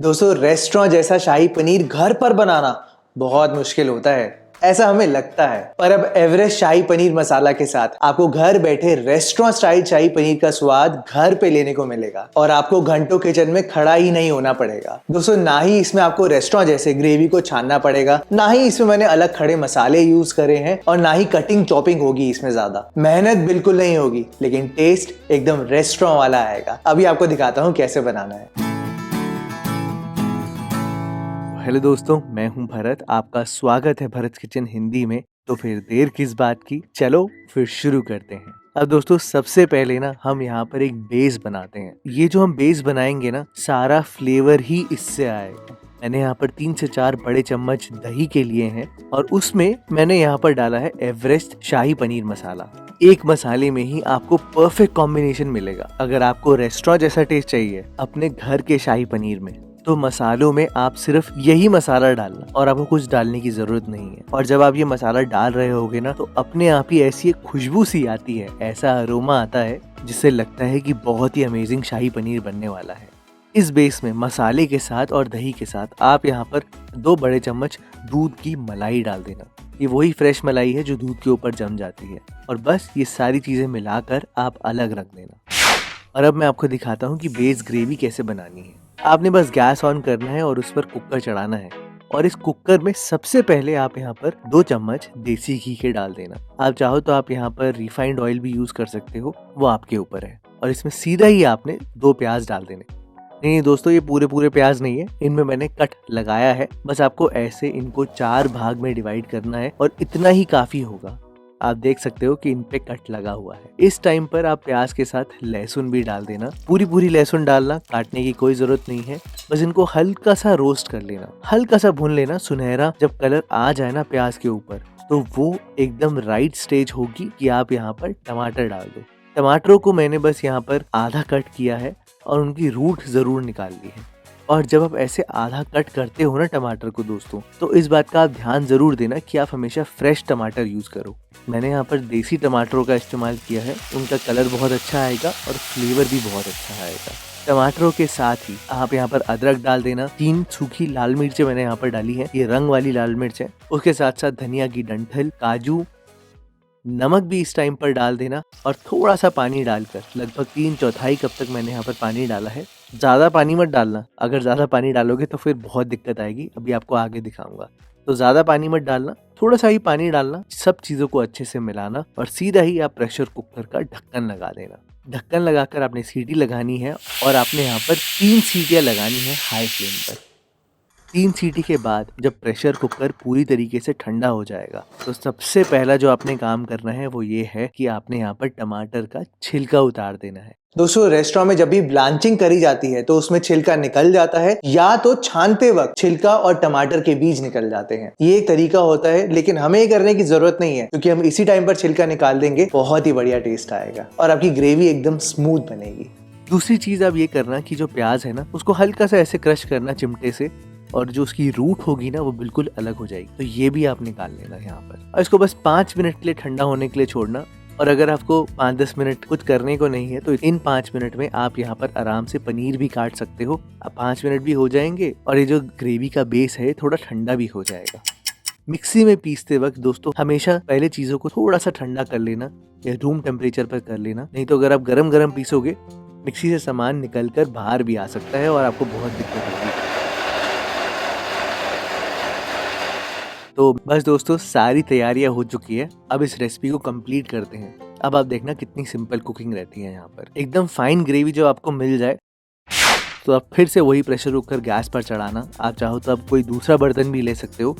दोस्तों रेस्टोरेंट जैसा शाही पनीर घर पर बनाना बहुत मुश्किल होता है, ऐसा हमें लगता है। पर अब एवरेस्ट शाही पनीर मसाला के साथ आपको घर बैठे रेस्टोरेंट स्टाइल शाही पनीर का स्वाद घर पे लेने को मिलेगा और आपको घंटों किचन में खड़ा ही नहीं होना पड़ेगा। दोस्तों ना ही इसमें आपको रेस्टोरेंट जैसे ग्रेवी को छानना पड़ेगा, ना ही इसमें मैंने अलग खड़े मसाले यूज करे हैं और ना ही कटिंग चॉपिंग होगी। इसमें ज्यादा मेहनत बिल्कुल नहीं होगी, लेकिन टेस्ट एकदम रेस्टोरेंट वाला आएगा। अभी आपको दिखाता हूँ कैसे बनाना है। हेलो दोस्तों, मैं हूं भरत। आपका स्वागत है भरत किचन हिंदी में। तो फिर देर किस बात की, चलो फिर शुरू करते हैं। अब दोस्तों सबसे पहले ना हम यहाँ पर एक बेस बनाते हैं। ये जो हम बेस बनाएंगे ना, सारा फ्लेवर ही इससे आएगा। मैंने यहाँ पर 3 से 4 बड़े चम्मच दही के लिए हैं और उसमें मैंने यहाँ पर डाला है एवरेस्ट शाही पनीर मसाला। एक मसाले में ही आपको परफेक्ट कॉम्बिनेशन मिलेगा। अगर आपको रेस्टोरेंट जैसा टेस्ट चाहिए अपने घर के शाही पनीर में, तो मसालों में आप सिर्फ यही मसाला डालना और आपको कुछ डालने की जरूरत नहीं है। और जब आप ये मसाला डाल रहे होगे ना, तो अपने आप ही ऐसी एक खुशबू सी आती है, ऐसा अरोमा आता है जिससे लगता है कि बहुत ही अमेजिंग शाही पनीर बनने वाला है। इस बेस में मसाले के साथ और दही के साथ आप यहाँ पर 2 बड़े चम्मच दूध की मलाई डाल देना। ये वही फ्रेश मलाई है जो दूध के ऊपर जम जाती है। और बस ये सारी चीजें मिलाकर आप अलग रख देना। और अब मैं आपको दिखाता हूँ कि बेस ग्रेवी कैसे बनानी है। आपने बस गैस ऑन करना है और उस पर कुकर चढ़ाना है और इस कुकर में सबसे पहले आप यहाँ पर 2 चम्मच देसी घी के डाल देना। आप चाहो तो आप यहाँ पर रिफाइंड ऑयल भी यूज कर सकते हो, वो आपके ऊपर है। और इसमें सीधा ही आपने 2 प्याज डाल देने। नहीं दोस्तों, ये पूरे प्याज नहीं है, इनमें मैंने कट लगाया है। बस आपको ऐसे इनको 4 भाग में डिवाइड करना है और इतना ही काफी होगा। आप देख सकते हो कि इन पे कट लगा हुआ है। इस टाइम पर आप प्याज के साथ लहसुन भी डाल देना। पूरी लहसुन डालना, काटने की कोई जरूरत नहीं है। बस इनको हल्का सा रोस्ट कर लेना, हल्का सा भून लेना। सुनहरा जब कलर आ जाए ना प्याज के ऊपर, तो वो एकदम राइट स्टेज होगी कि आप यहाँ पर टमाटर डाल दो। टमाटरों को मैंने बस यहाँ पर आधा कट किया है और उनकी रूट जरूर निकाल ली है। और जब आप ऐसे आधा कट करते हो ना टमाटर को दोस्तों, तो इस बात का आप ध्यान जरूर देना कि आप हमेशा फ्रेश टमाटर यूज करो। मैंने यहाँ पर देसी टमाटरों का इस्तेमाल किया है, उनका कलर बहुत अच्छा आएगा और फ्लेवर भी बहुत अच्छा आएगा। टमाटरों के साथ ही आप यहाँ पर अदरक डाल देना। 3 सूखी लाल मिर्चें मैंने यहाँ पर डाली है, ये रंग वाली लाल मिर्च है। उसके साथ साथ धनिया की डंठल, काजू, नमक भी इस टाइम पर डाल देना और थोड़ा सा पानी डालकर लगभग 3/4 कप तक मैंने यहाँ पर पानी डाला है। ज्यादा पानी मत डालना, अगर ज्यादा पानी डालोगे तो फिर बहुत दिक्कत आएगी। अभी आपको आगे दिखाऊंगा। तो ज्यादा पानी मत डालना, थोड़ा सा ही पानी डालना। सब चीजों को अच्छे से मिलाना और सीधा ही आप प्रेशर कुकर का ढक्कन लगा देना। ढक्कन लगाकर आपने सीटी लगानी है और आपने यहाँ पर 3 सीटियां लगानी है हाई फ्लेम पर। 3 सीटी के बाद जब प्रेशर कुकर पूरी तरीके से ठंडा हो जाएगा, तो सबसे पहला जो आपने काम करना है वो ये है कि आपने यहाँ पर टमाटर का छिलका उतार देना है। दोस्तों रेस्टोरेंट में जब भी ब्लांचिंग करी जाती है तो उसमें छिलका निकल जाता है, या तो छानते वक्त छिलका और टमाटर के बीज निकल जाते हैं। ये एक तरीका होता है, लेकिन हमें ये करने की जरूरत नहीं है, क्योंकि हम इसी टाइम पर छिलका निकाल देंगे, बहुत ही बढ़िया टेस्ट आएगा और आपकी ग्रेवी एकदम स्मूथ बनेगी। दूसरी चीज आप ये करना कि जो प्याज है ना, उसको हल्का सा ऐसे क्रश करना चिमटे से, और जो उसकी रूट होगी ना वो बिल्कुल अलग हो जाएगी। तो ये भी आप निकाल लेना यहाँ पर और इसको बस 5 मिनट के लिए ठंडा होने के लिए छोड़ना। और अगर आपको 5-10 मिनट कुछ करने को नहीं है, तो इन 5 मिनट में आप यहाँ पर आराम से पनीर भी काट सकते हो। अब 5 मिनट भी हो जाएंगे और ये जो ग्रेवी का बेस है थोड़ा ठंडा भी हो जाएगा। मिक्सी में पीसते वक्त दोस्तों हमेशा पहले चीजों को थोड़ा सा ठंडा कर लेना या रूम टेम्परेचर पर कर लेना। नहीं तो अगर आप गरम पीसोगे, मिक्सी से सामान निकल कर बाहर भी आ सकता है और आपको बहुत दिक्कत होगी। तो बस दोस्तों सारी तैयारियां हो चुकी है। अब इस रेसिपी को कंप्लीट करते हैं। अब आप देखना कितनी सिंपल कुकिंग रहती है यहाँ पर। एकदम फाइन ग्रेवी जो आपको मिल जाए, तो आप फिर से वही प्रेशर कुकर गैस पर चढ़ाना। आप चाहो तो आप कोई दूसरा बर्तन भी ले सकते हो,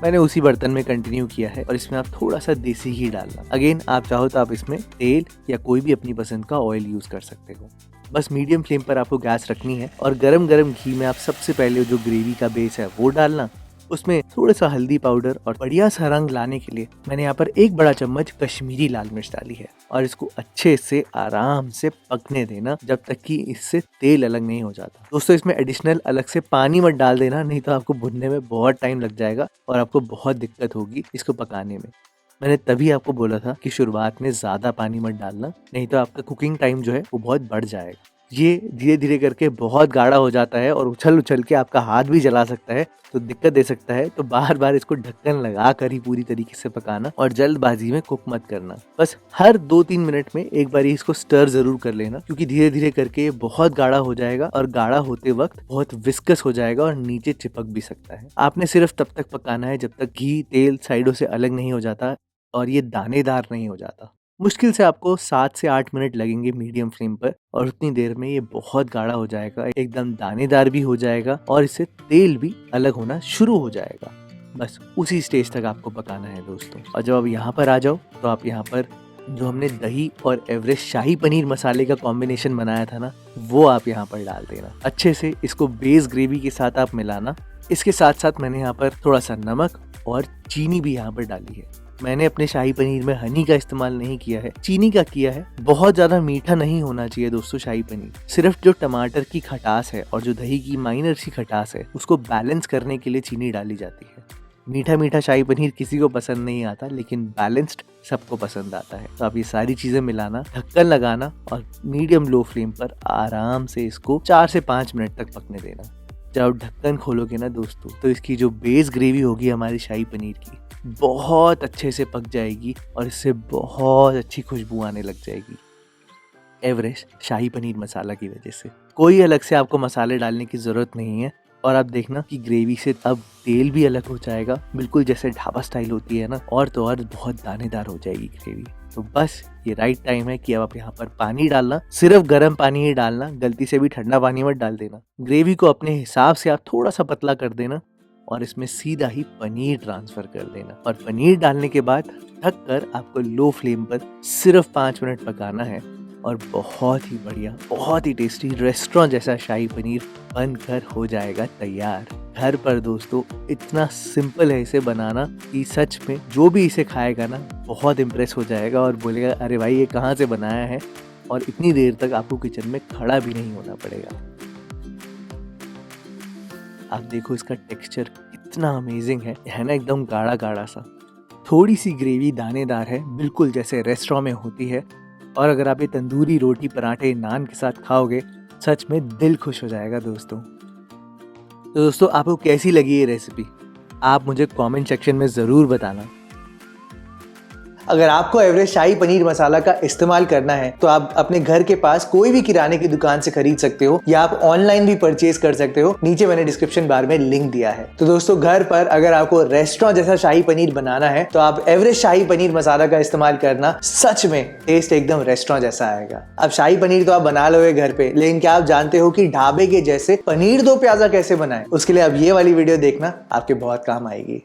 मैंने उसी बर्तन में कंटिन्यू किया है। और इसमें आप थोड़ा सा देसी घी डालना। अगेन आप चाहो तो आप इसमें तेल या कोई भी अपनी पसंद का ऑयल यूज कर सकते हो। बस मीडियम फ्लेम पर आपको गैस रखनी है और गरम घी में आप सबसे पहले जो ग्रेवी का बेस है वो डालना। उसमें थोड़ा सा हल्दी पाउडर और बढ़िया सा रंग लाने के लिए मैंने यहाँ पर 1 बड़ा चम्मच कश्मीरी लाल मिर्च डाली है। और इसको अच्छे से आराम से पकने देना जब तक कि इससे तेल अलग नहीं हो जाता। दोस्तों इसमें एडिशनल अलग से पानी मत डाल देना, नहीं तो आपको भुनने में बहुत टाइम लग जाएगा और आपको बहुत दिक्कत होगी इसको पकाने में। मैंने तभी आपको बोला था कि शुरुआत में ज्यादा पानी मत डालना, नहीं तो आपका कुकिंग टाइम जो है वो बहुत बढ़ जाएगा। ये धीरे धीरे करके बहुत गाढ़ा हो जाता है और उछल उछल के आपका हाथ भी जला सकता है, तो दिक्कत दे सकता है। तो बार बार इसको ढक्कन लगा कर ही पूरी तरीके से पकाना और जल्दबाजी में कुक मत करना। बस हर 2-3 मिनट में एक बार इसको स्टर जरूर कर लेना, क्योंकि धीरे धीरे करके बहुत गाढ़ा हो जाएगा और गाढ़ा होते वक्त बहुत विस्कस हो जाएगा और नीचे चिपक भी सकता है। आपने सिर्फ तब तक पकाना है जब तक घी तेल साइडों से अलग नहीं हो जाता और ये दानेदार नहीं हो जाता। मुश्किल से आपको 7 से 8 मिनट लगेंगे मीडियम फ्लेम पर, और उतनी देर में ये बहुत गाढ़ा हो जाएगा, एकदम दानेदार भी हो जाएगा और इससे तेल भी अलग होना शुरू हो जाएगा। बस उसी स्टेज तक आपको पकाना है दोस्तों। और जब आप यहाँ पर आ जाओ तो आप यहाँ पर जो हमने दही और एवरेस्ट शाही पनीर मसाले का कॉम्बिनेशन बनाया था ना, वो आप यहाँ पर डाल देना। अच्छे से इसको बेस ग्रेवी के साथ आप मिलाना। इसके साथ साथ मैंने यहाँ पर थोड़ा सा नमक और चीनी भी यहाँ पर डाली है। मैंने अपने शाही पनीर में हनी का इस्तेमाल नहीं किया है, चीनी का किया है। बहुत ज्यादा मीठा नहीं होना चाहिए दोस्तों शाही पनीर। सिर्फ जो टमाटर की खटास है और जो दही की माइनर सी खटास है, उसको बैलेंस करने के लिए चीनी डाली जाती है। मीठा मीठा शाही पनीर किसी को पसंद नहीं आता, लेकिन बैलेंस्ड सबको पसंद आता है। तो आप ये सारी चीजें मिलाना, ढक्कन लगाना और मीडियम लो फ्लेम पर आराम से इसको 4 से 5 मिनट तक पकने देना। जब आप ढक्कन खोलोगे ना दोस्तों, तो इसकी जो बेस ग्रेवी होगी हमारी शाही पनीर की, बहुत अच्छे से पक जाएगी और इससे बहुत अच्छी खुशबू आने लग जाएगी एवरेस्ट शाही पनीर मसाला की वजह से। कोई अलग से आपको मसाले डालने की ज़रूरत नहीं है। और आप देखना कि ग्रेवी से अब तेल भी अलग हो जाएगा, बिल्कुल जैसे ढाबा स्टाइल होती है ना, और तो और बहुत दानेदार हो जाएगी ग्रेवी। तो बस ये राइट टाइम है कि अब आप यहाँ पर पानी डालना, सिर्फ गर्म पानी ही डालना, गलती से भी ठंडा पानी मत डाल देना। ग्रेवी को अपने हिसाब से आप थोड़ा सा पतला कर देना और इसमें सीधा ही पनीर ट्रांसफर कर देना। और पनीर डालने के बाद ढक कर आपको लो फ्लेम पर सिर्फ 5 मिनट पकाना है और बहुत ही बढ़िया, बहुत ही टेस्टी रेस्टोरेंट जैसा शाही पनीर बनकर हो जाएगा तैयार। घर पर दोस्तों इतना सिंपल है इसे बनाना कि सच में जो भी इसे खाएगा ना बहुत इम्प्रेस हो जाएगा और बोलेगा अरे भाई ये कहाँ से बनाया है, और इतनी देर तक आपको किचन में खड़ा भी नहीं होना पड़ेगा। आप देखो इसका टेक्सचर कितना अमेजिंग है ना, एकदम गाढ़ा गाढ़ा सा। थोड़ी सी ग्रेवी दानेदार है, बिल्कुल जैसे रेस्टोरेंट में होती है। और अगर आप ये तंदूरी रोटी पराठे नान के साथ खाओगे, सच में दिल खुश हो जाएगा दोस्तों। तो दोस्तों आपको कैसी लगी ये रेसिपी, आप मुझे कमेंट सेक्शन में ज़रूर बताना। अगर आपको एवरेस्ट शाही पनीर मसाला का इस्तेमाल करना है तो आप अपने घर के पास कोई भी किराने की दुकान से खरीद सकते हो, या आप ऑनलाइन भी परचेज कर सकते हो। नीचे मैंने डिस्क्रिप्शन बार में लिंक दिया है। तो दोस्तों घर पर अगर आपको रेस्टोरेंट जैसा शाही पनीर बनाना है तो आप एवरेस्ट शाही पनीर मसाला का इस्तेमाल करना, सच में टेस्ट एकदम रेस्टोरेंट जैसा आएगा। अब शाही पनीर तो आप बना लोगे घर पे, लेकिन क्या आप जानते हो कि ढाबे के जैसे पनीर दो प्याजा कैसे बनाए? उसके लिए अब ये वाली वीडियो देखना, आपके बहुत काम आएगी।